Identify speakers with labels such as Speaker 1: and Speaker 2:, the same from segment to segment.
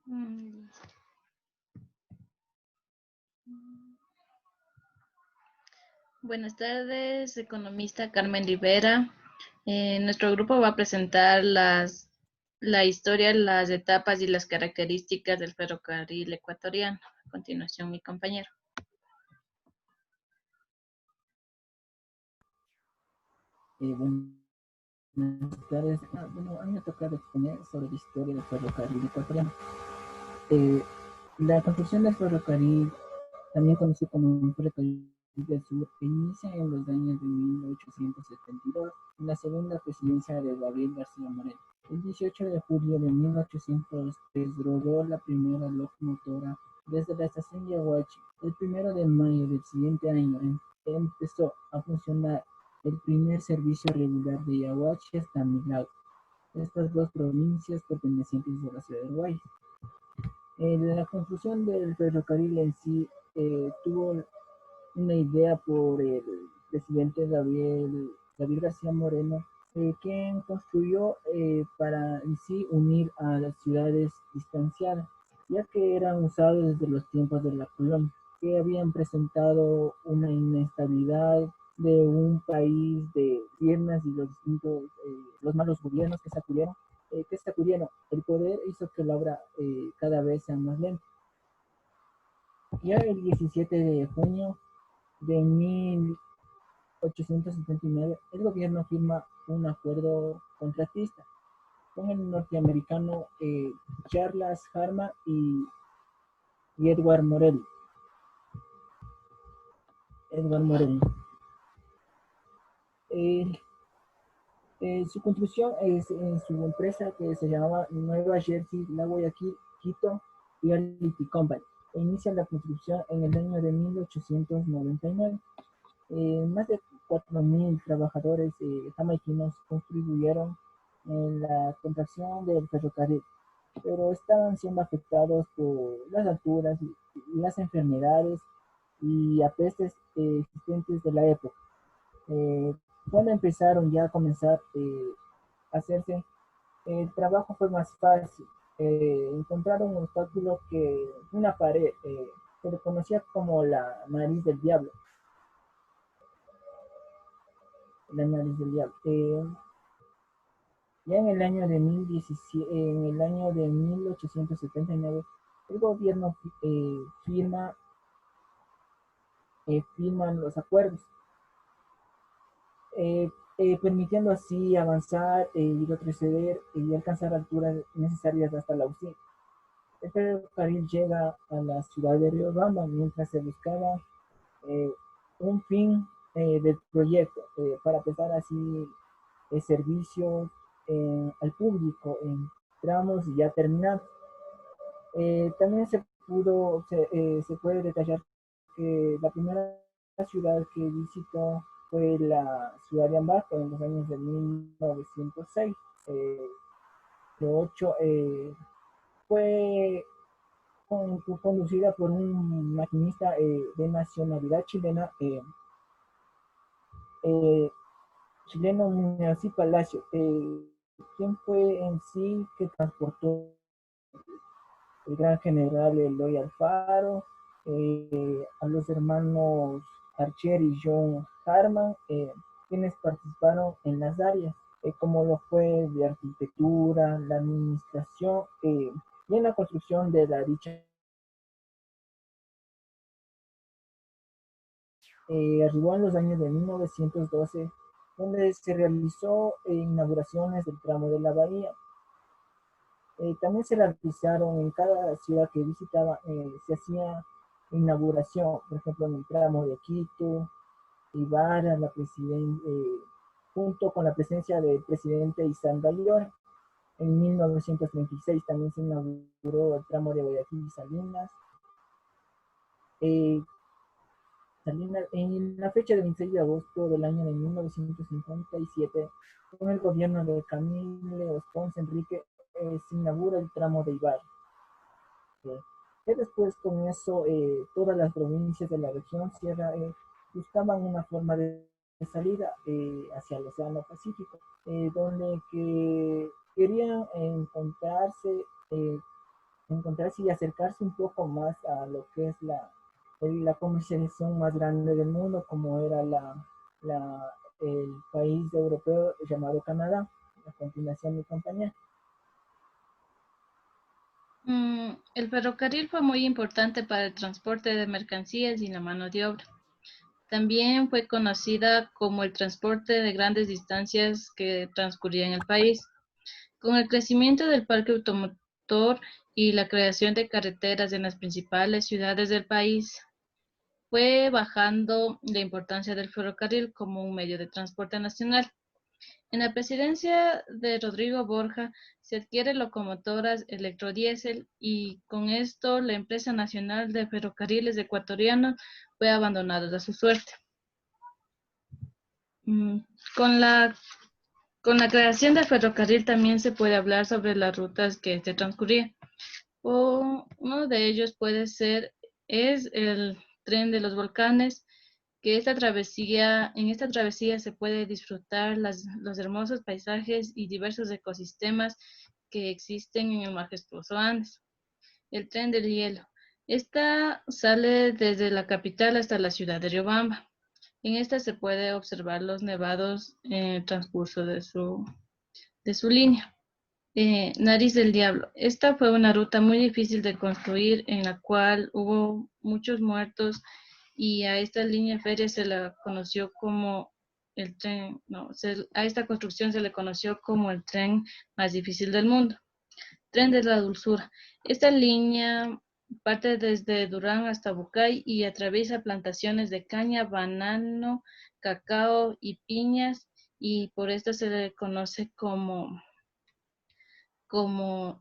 Speaker 1: Listo. Buenas tardes, economista Carmen Rivera. Nuestro grupo va a presentar la historia, las etapas y las características del ferrocarril ecuatoriano. A continuación, mi compañero.
Speaker 2: Buenas tardes. A mí me toca exponer sobre la historia del ferrocarril ecuatoriano. La construcción del ferrocarril, también conocido como el ferrocarril del sur, inicia en los años de 1872, en la segunda presidencia de Gabriel García Moreno. El 18 de julio de 1803 rodó la primera locomotora desde la estación Yaguachi. El 1 de mayo del siguiente año empezó a funcionar el primer servicio regular de Yaguachi hasta Milagro, estas dos provincias pertenecientes a la ciudad de Guay. La construcción del ferrocarril en sí tuvo una idea por el presidente Gabriel García Moreno, quien construyó para en sí unir a las ciudades distanciadas, ya que eran usados desde los tiempos de la colonia, que habían presentado una inestabilidad de un país de firmas y los distintos, los malos gobiernos que sacudieron el poder hizo que la obra cada vez sea más lenta. Ya el 17 de junio de 1879, el gobierno firma un acuerdo contratista con el norteamericano Charles Harman y Edward Morelli. Eh, su construcción es en su empresa que se llamaba Nueva Jersey, La Guayaquil, Quito Realty Company. Inicia la construcción en el año de 1899. Más de 4.000 trabajadores jamaiquinos contribuyeron en la contracción del ferrocarril, pero estaban siendo afectados por las alturas y las enfermedades y apestes existentes de la época. Eh, Cuando empezaron ya a comenzar a hacerse, el trabajo fue más fácil. Encontraron un obstáculo que una pared se le conocía como la nariz del diablo. Ya en el año de 1879, el gobierno firman los acuerdos, permitiendo así avanzar y retroceder y alcanzar alturas necesarias hasta la UCI. El ferrocarril llega a la ciudad de Riobamba mientras se buscaba eh, un fin del proyecto para prestar así servicios al público en tramos ya terminados. También se puede detallar que la primera ciudad que visitó fue la ciudad de Ambato en los años de 1906. Eh, de hecho, fue conducida por un maquinista de nacionalidad chilena, eh, chileno Muñoz Palacio, quien fue en sí que transportó el gran general Eloy Alfaro, a los hermanos Archer y John Harman, quienes participaron en las áreas, como lo fue de arquitectura, la administración y en la construcción de la dicha. Arribó en los años de 1912, donde se realizó inauguraciones del tramo de la bahía. También se realizaron en cada ciudad que visitaba, se hacía inauguración, por ejemplo, en el tramo de Quito, Ibarra, junto con la presencia del presidente Isán Bayón. En 1936 también se inauguró el tramo de Guayaquil y Salinas. Eh, en la fecha del 26 de agosto del año de 1957, con el gobierno de Camille Ponce Enrique, se inaugura el tramo de Ibarra. Y después con eso todas las provincias de la región sierra buscaban una forma de salida hacia el Océano Pacífico, donde que querían encontrarse encontrarse y acercarse un poco más a lo que es la comercialización más grande del mundo, como era el país europeo llamado Canadá, a continuación mi compañía.
Speaker 1: El ferrocarril fue muy importante para el transporte de mercancías y la mano de obra. También fue conocida como el transporte de grandes distancias que transcurría en el país. Con el crecimiento del parque automotor y la creación de carreteras en las principales ciudades del país, fue bajando la importancia del ferrocarril como un medio de transporte nacional. En la presidencia de Rodrigo Borja se adquieren locomotoras electrodiesel y con esto la empresa nacional de ferrocarriles ecuatorianos fue abandonada a su suerte. Mm, Con la, con la creación del ferrocarril también se puede hablar sobre las rutas que se transcurrían. Uno de ellos es el tren de los volcanes, que en esta travesía se puede disfrutar los hermosos paisajes y diversos ecosistemas que existen en el majestuoso Andes. El tren del hielo. Esta sale desde la capital hasta la ciudad de Riobamba. En esta se puede observar los nevados en el transcurso de su línea. Nariz del Diablo. Esta fue una ruta muy difícil de construir en la cual hubo muchos muertos y a esta línea férrea se la conoció como el tren, no, a esta construcción se le conoció como el tren más difícil del mundo. Tren de la Dulzura. Esta línea parte desde Durán hasta Bucay y atraviesa plantaciones de caña, banano, cacao y piñas y por esto se le conoce como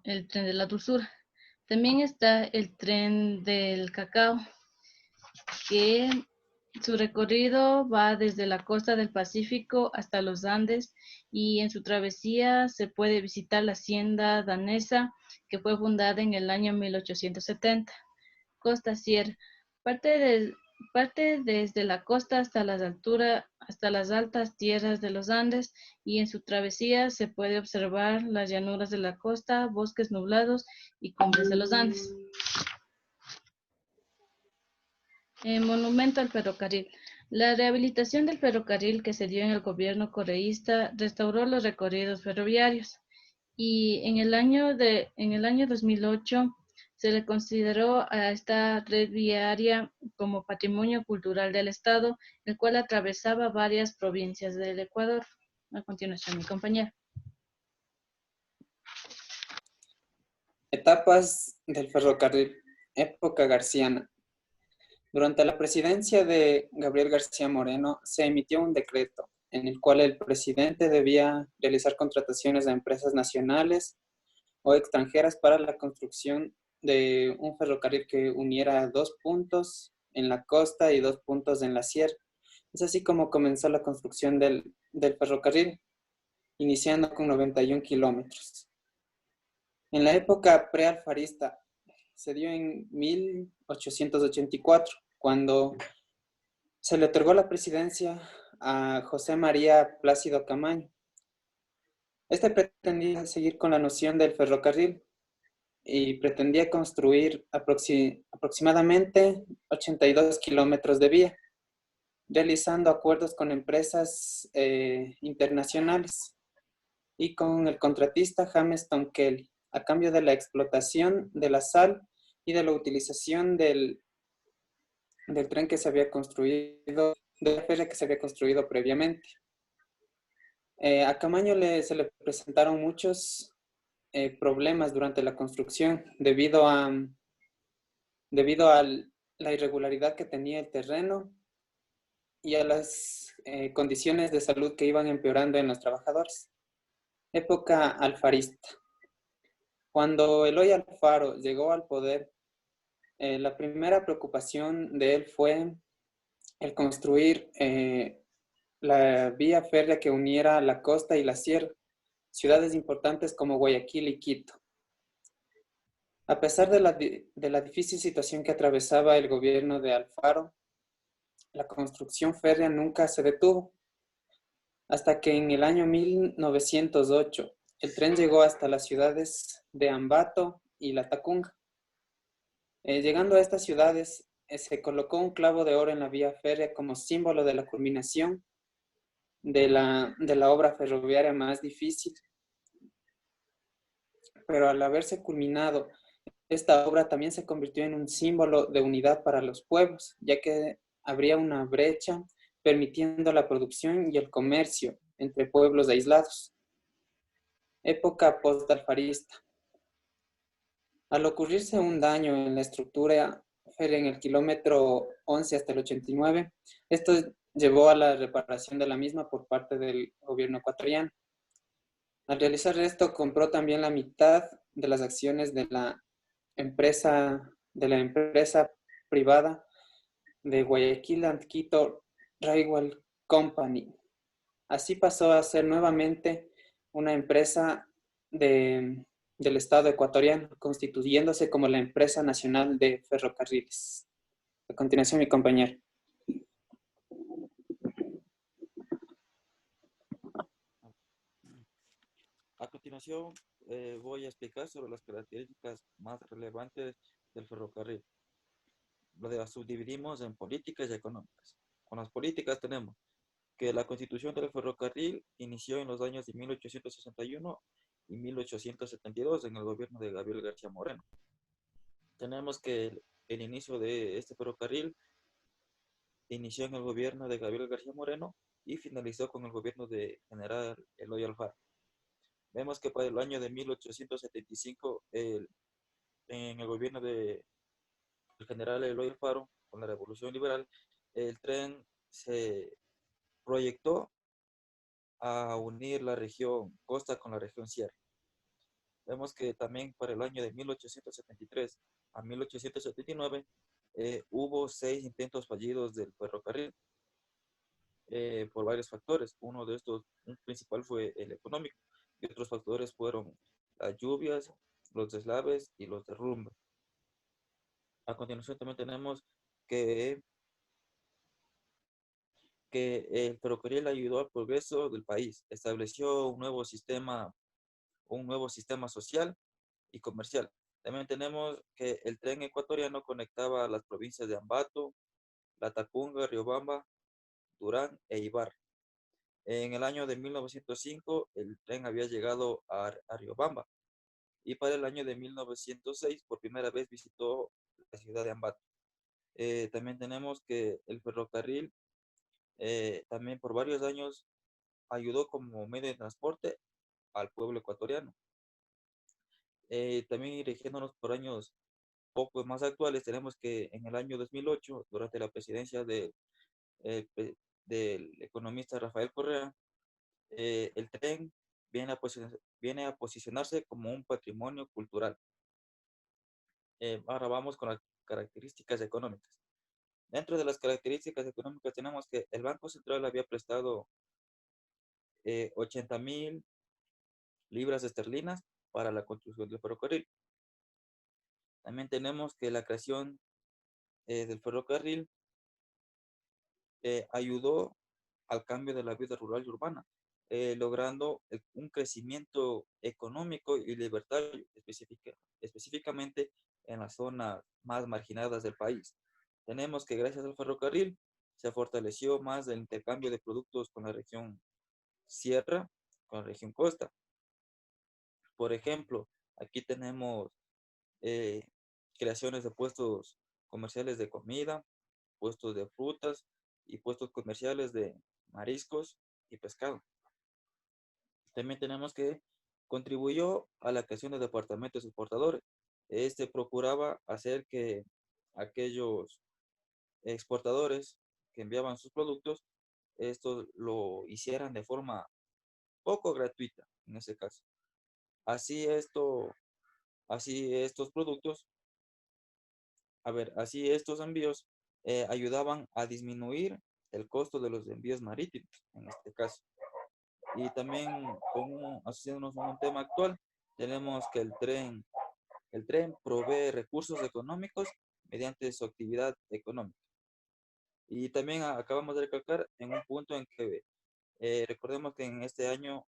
Speaker 1: el tren de la dulzura. También está el tren del cacao, que su recorrido va desde la costa del Pacífico hasta los Andes y en su travesía se puede visitar la hacienda danesa que fue fundada en el año 1870. Costa Sierra. Parte, de, parte desde la costa hasta las altas tierras de los Andes y en su travesía se puede observar las llanuras de la costa, bosques nublados y cumbres de los Andes. Monumento al ferrocarril. La rehabilitación del ferrocarril que se dio en el gobierno correísta restauró los recorridos ferroviarios y en el año 2008 se le consideró a esta red viaria como patrimonio cultural del Estado, el cual atravesaba varias provincias del Ecuador. A continuación, mi compañera.
Speaker 3: Etapas del ferrocarril, época garciana. Durante la presidencia de Gabriel García Moreno se emitió un decreto en el cual el presidente debía realizar contrataciones a empresas nacionales o extranjeras para la construcción de un ferrocarril que uniera 2 puntos en la costa y 2 puntos en la sierra. Es así como comenzó la construcción del ferrocarril, iniciando con 91 kilómetros. En la época prealfarista se dio en 1884, cuando se le otorgó la presidencia a José María Plácido Camaño. Este pretendía seguir con la noción del ferrocarril y pretendía construir aproximadamente 82 kilómetros de vía, realizando acuerdos con empresas internacionales y con el contratista James Kelly, a cambio de la explotación de la sal y de la utilización del tren que se había construido, de la feria que se había construido previamente. A Camaño se le presentaron muchos problemas durante la construcción debido a la irregularidad que tenía el terreno y a las condiciones de salud que iban empeorando en los trabajadores. Época alfarista. Cuando Eloy Alfaro llegó al poder, la primera preocupación de él fue el construir la vía férrea que uniera la costa y la sierra, ciudades importantes como Guayaquil y Quito. A pesar de la difícil situación que atravesaba el gobierno de Alfaro, la construcción férrea nunca se detuvo, hasta que en el año 1908 el tren llegó hasta las ciudades de Ambato y Latacunga, Llegando a estas ciudades, se colocó un clavo de oro en la vía férrea como símbolo de la culminación de la obra ferroviaria más difícil. Pero al haberse culminado, esta obra también se convirtió en un símbolo de unidad para los pueblos, ya que habría una brecha permitiendo la producción y el comercio entre pueblos aislados. Época post-alfarista. Al ocurrirse un daño en la estructura férrea en el kilómetro 11 hasta el 89, esto llevó a la reparación de la misma por parte del gobierno ecuatoriano. Al realizar esto, compró también la mitad de las acciones de la empresa privada de Guayaquil and Quito Railway Company. Así pasó a ser nuevamente una empresa del Estado ecuatoriano, constituyéndose como la Empresa Nacional de Ferrocarriles. A continuación, mi compañero.
Speaker 4: A continuación, voy a explicar sobre las características más relevantes del ferrocarril. Lo subdividimos en políticas y económicas. Con las políticas tenemos que la constitución del ferrocarril inició en los años de 1861 y 1872 en el gobierno de Gabriel García Moreno. Tenemos que el inicio de este ferrocarril inició en el gobierno de Gabriel García Moreno y finalizó con el gobierno de General Eloy Alfaro. Vemos que para el año de 1875, en el gobierno del general Eloy Alfaro, con la Revolución Liberal, el tren se proyectó a unir la región costa con la región sierra. Vemos que también para el año de 1873 a 1879 hubo 6 intentos fallidos del ferrocarril por varios factores. Uno de estos, un principal, fue el económico, y otros factores fueron las lluvias, los deslaves y los derrumbes. A continuación también tenemos que, que el ferrocarril ayudó al progreso del país, estableció un nuevo sistema social y comercial. También tenemos que el tren ecuatoriano conectaba a las provincias de Ambato, Latacunga, Riobamba, Durán e Ibarra. En el año de 1905, el tren había llegado a Riobamba, y para el año de 1906, por primera vez visitó la ciudad de Ambato. También tenemos que el ferrocarril también por varios años ayudó como medio de transporte al pueblo ecuatoriano. También dirigiéndonos por años poco más actuales, tenemos que en el año 2008, durante la presidencia del economista Rafael Correa, el tren viene a posicionarse como un patrimonio cultural. Ahora vamos con las características económicas. Dentro de las características económicas tenemos que el Banco Central había prestado 80,000 libras esterlinas para la construcción del ferrocarril. También tenemos que la creación del ferrocarril ayudó al cambio de la vida rural y urbana, logrando un crecimiento económico y libertario, específicamente en las zonas más marginadas del país. Tenemos que gracias al ferrocarril se fortaleció más el intercambio de productos con la región sierra, con la región costa. Por ejemplo, aquí tenemos eh, creaciones de puestos comerciales de comida, puestos de frutas y puestos comerciales de mariscos y pescado. También tenemos que contribuyó a la creación de departamentos exportadores. Este procuraba hacer que aquellos exportadores que enviaban sus productos, estos lo hicieran de forma poco gratuita en ese caso. Así estos productos, así estos envíos ayudaban a disminuir el costo de los envíos marítimos en este caso. Y también, asociándonos a un tema actual, tenemos que el tren provee recursos económicos mediante su actividad económica. Y también acabamos de recalcar en un punto en que recordemos que en este año,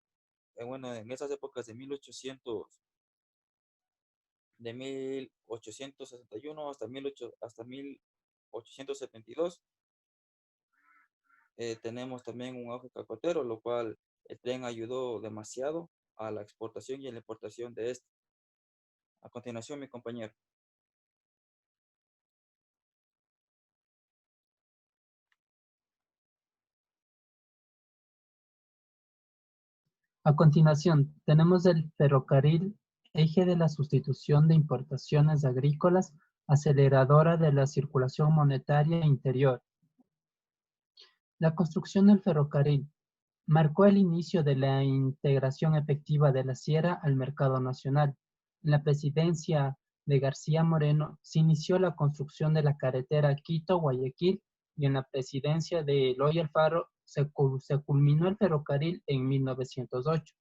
Speaker 4: bueno, en esas épocas de de 1861 hasta 1872. Tenemos también un auge cacotero, lo cual el tren ayudó demasiado a la exportación y a la importación de este. A continuación, mi compañero.
Speaker 5: A continuación, tenemos el ferrocarril, eje de la sustitución de importaciones agrícolas, aceleradora de la circulación monetaria interior. La construcción del ferrocarril marcó el inicio de la integración efectiva de la sierra al mercado nacional. En la presidencia de García Moreno se inició la construcción de la carretera Quito-Guayaquil y en la presidencia de Eloy Alfaro se culminó el ferrocarril en 1908.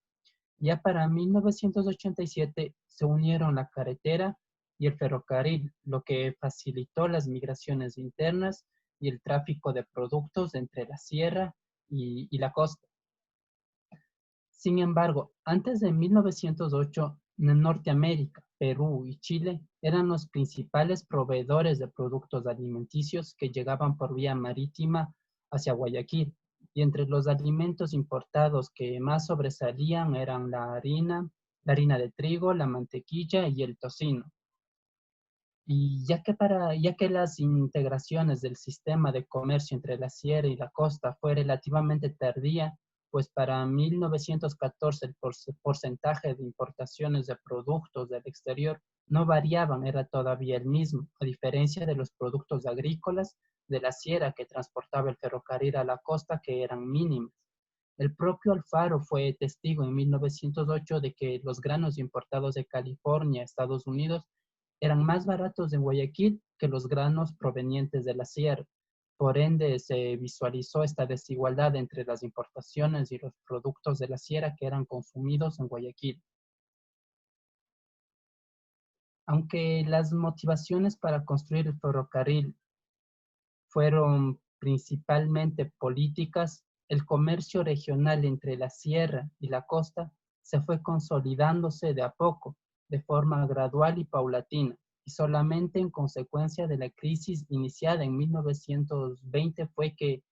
Speaker 5: Ya para 1987 se unieron la carretera y el ferrocarril, lo que facilitó las migraciones internas y el tráfico de productos entre la sierra y la costa. Sin embargo, antes de 1908, en Norteamérica, Perú y Chile eran los principales proveedores de productos alimenticios que llegaban por vía marítima hacia Guayaquil. Y entre los alimentos importados que más sobresalían eran la harina de trigo, la mantequilla y el tocino. Y ya que las integraciones del sistema de comercio entre la sierra y la costa fue relativamente tardía, pues para 1914 el porcentaje de importaciones de productos del exterior no variaban, era todavía el mismo, a diferencia de los productos agrícolas de la sierra que transportaba el ferrocarril a la costa, que eran mínimas. El propio Alfaro fue testigo en 1908 de que los granos importados de California a Estados Unidos eran más baratos en Guayaquil que los granos provenientes de la sierra. Por ende, se visualizó esta desigualdad entre las importaciones y los productos de la sierra que eran consumidos en Guayaquil. Aunque las motivaciones para construir el ferrocarril fueron principalmente políticas, el comercio regional entre la sierra y la costa se fue consolidándose de a poco, de forma gradual y paulatina, y solamente en consecuencia de la crisis iniciada en 1920 fue que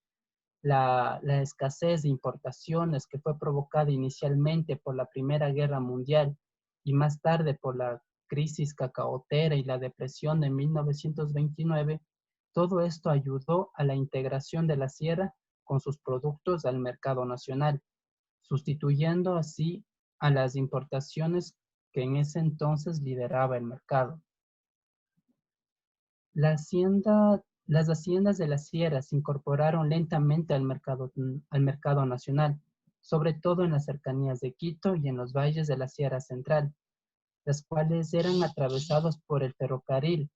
Speaker 5: la escasez de importaciones que fue provocada inicialmente por la Primera Guerra Mundial y más tarde por la crisis cacaotera y la depresión de 1929, todo esto ayudó a la integración de la sierra con sus productos al mercado nacional, sustituyendo así a las importaciones que en ese entonces lideraba el mercado. Las haciendas de la sierra se incorporaron lentamente al mercado nacional, sobre todo en las cercanías de Quito y en los valles de la Sierra Central, las cuales eran atravesados por el ferrocarril.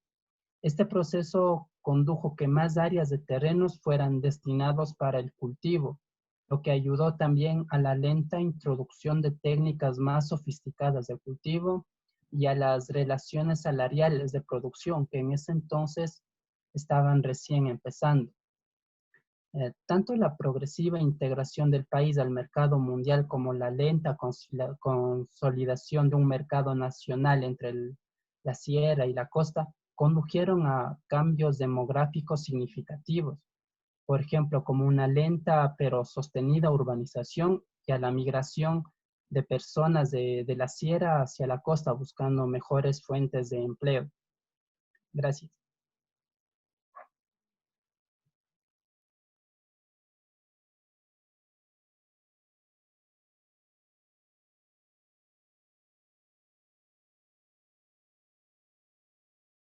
Speaker 5: Este proceso condujo que más áreas de terrenos fueran destinados para el cultivo, lo que ayudó también a la lenta introducción de técnicas más sofisticadas de cultivo y a las relaciones salariales de producción que en ese entonces estaban recién empezando. Tanto la progresiva integración del país al mercado mundial como la lenta consolidación de un mercado nacional entre la sierra y la costa condujeron a cambios demográficos significativos, por ejemplo, como una lenta pero sostenida urbanización y a la migración de personas de la sierra hacia la costa buscando mejores fuentes de empleo. Gracias.